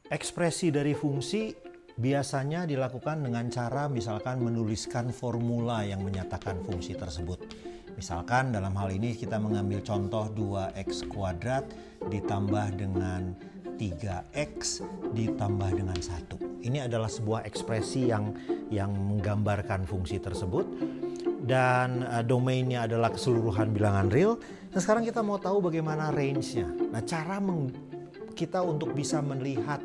Ekspresi dari fungsi biasanya dilakukan dengan cara misalkan menuliskan formula yang menyatakan fungsi tersebut. Misalkan dalam hal ini kita mengambil contoh 2x kuadrat ditambah dengan 3x ditambah dengan 1. Ini adalah sebuah ekspresi yang menggambarkan fungsi tersebut dan domainnya adalah keseluruhan bilangan real. Dan sekarang kita mau tahu bagaimana range-nya. Nah, cara kita untuk bisa melihat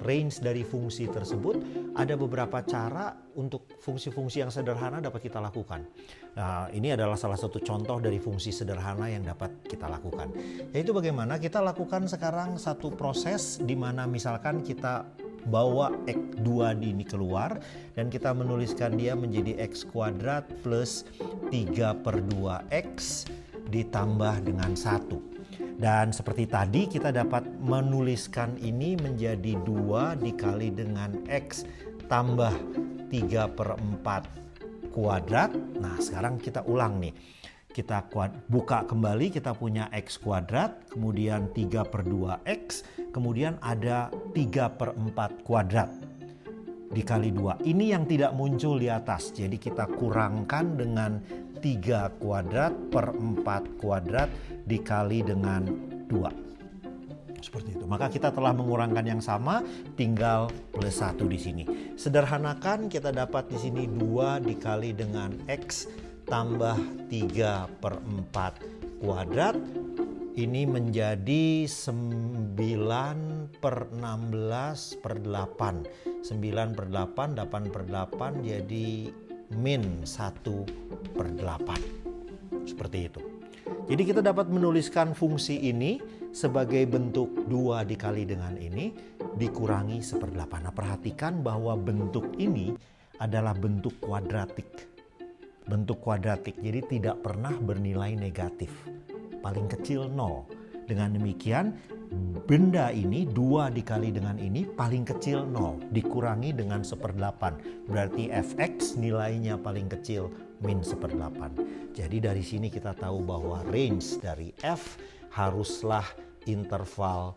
range dari fungsi tersebut, ada beberapa cara untuk fungsi-fungsi yang sederhana dapat kita lakukan. Nah, ini adalah salah satu contoh dari fungsi sederhana yang dapat kita lakukan. Yaitu bagaimana kita lakukan sekarang satu proses di mana misalkan kita bawa X2 ini keluar dan kita menuliskan dia menjadi X kuadrat plus 3/2X ditambah dengan 1. Dan seperti tadi kita dapat menuliskan ini menjadi 2 dikali dengan X tambah 3/4 kuadrat. Nah, sekarang kita ulang nih. Kita buka kembali, kita punya X kuadrat, kemudian 3/2X, kemudian ada 3/4 kuadrat dikali 2. Ini yang tidak muncul di atas, jadi kita kurangkan dengan 3 kuadrat per 4 kuadrat dikali dengan 2. Seperti itu. Maka kita telah mengurangkan yang sama, tinggal plus 1 di sini. Sederhanakan, kita dapat di sini 2 dikali dengan X tambah 3/4 kuadrat. Ini menjadi 9/16/8. 9/8, 8/8 jadi min 1/8. Seperti itu. Jadi kita dapat menuliskan fungsi ini sebagai bentuk 2 dikali dengan ini dikurangi 1/8. Nah, perhatikan bahwa bentuk ini adalah bentuk kuadratik. Bentuk kuadratik, jadi tidak pernah bernilai negatif. Paling kecil 0. Dengan demikian, benda ini 2 dikali dengan ini paling kecil 0. Dikurangi dengan 1/8. Berarti fx nilainya paling kecil min 1/8. Jadi dari sini kita tahu bahwa range dari f haruslah interval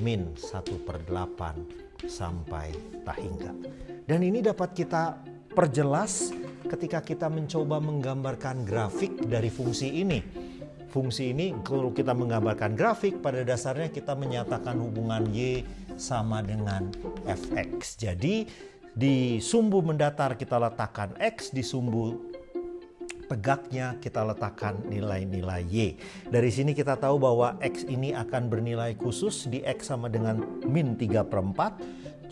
min 1/8 sampai tak hingga. Dan ini dapat kita perjelas ketika kita mencoba menggambarkan grafik dari fungsi ini. Fungsi ini kalau kita menggambarkan grafik, pada dasarnya kita menyatakan hubungan Y sama dengan fx. Jadi di sumbu mendatar kita letakkan X, di sumbu tegaknya kita letakkan nilai-nilai Y. Dari sini kita tahu bahwa X ini akan bernilai khusus di X sama dengan min 3/4.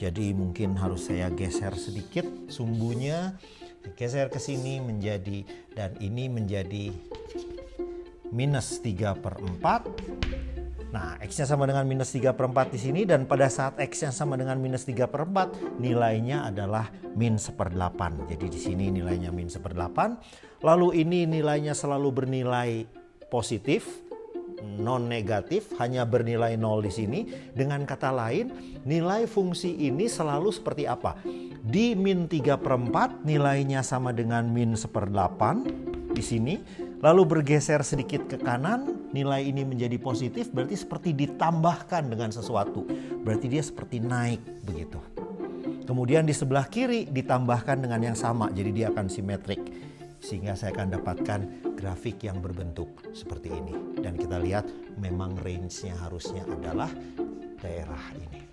Jadi mungkin harus saya geser sedikit sumbunya. Geser ke sini menjadi, dan ini menjadi minus 3/4. Nah, X-nya sama dengan minus 3/4 di sini, dan pada saat X-nya sama dengan minus 3/4, nilainya adalah min 1/8. Jadi di sini nilainya min 1/8. Lalu ini nilainya selalu bernilai positif, non negatif, hanya bernilai 0 di sini. Dengan kata lain, nilai fungsi ini selalu seperti apa? Di min 3/4 nilainya sama dengan min 1/8 di sini. Lalu bergeser sedikit ke kanan, nilai ini menjadi positif, berarti seperti ditambahkan dengan sesuatu. Berarti dia seperti naik begitu. Kemudian di sebelah kiri ditambahkan dengan yang sama, jadi dia akan simetrik. Sehingga saya akan dapatkan grafik yang berbentuk seperti ini. Dan kita lihat memang range-nya harusnya adalah daerah ini.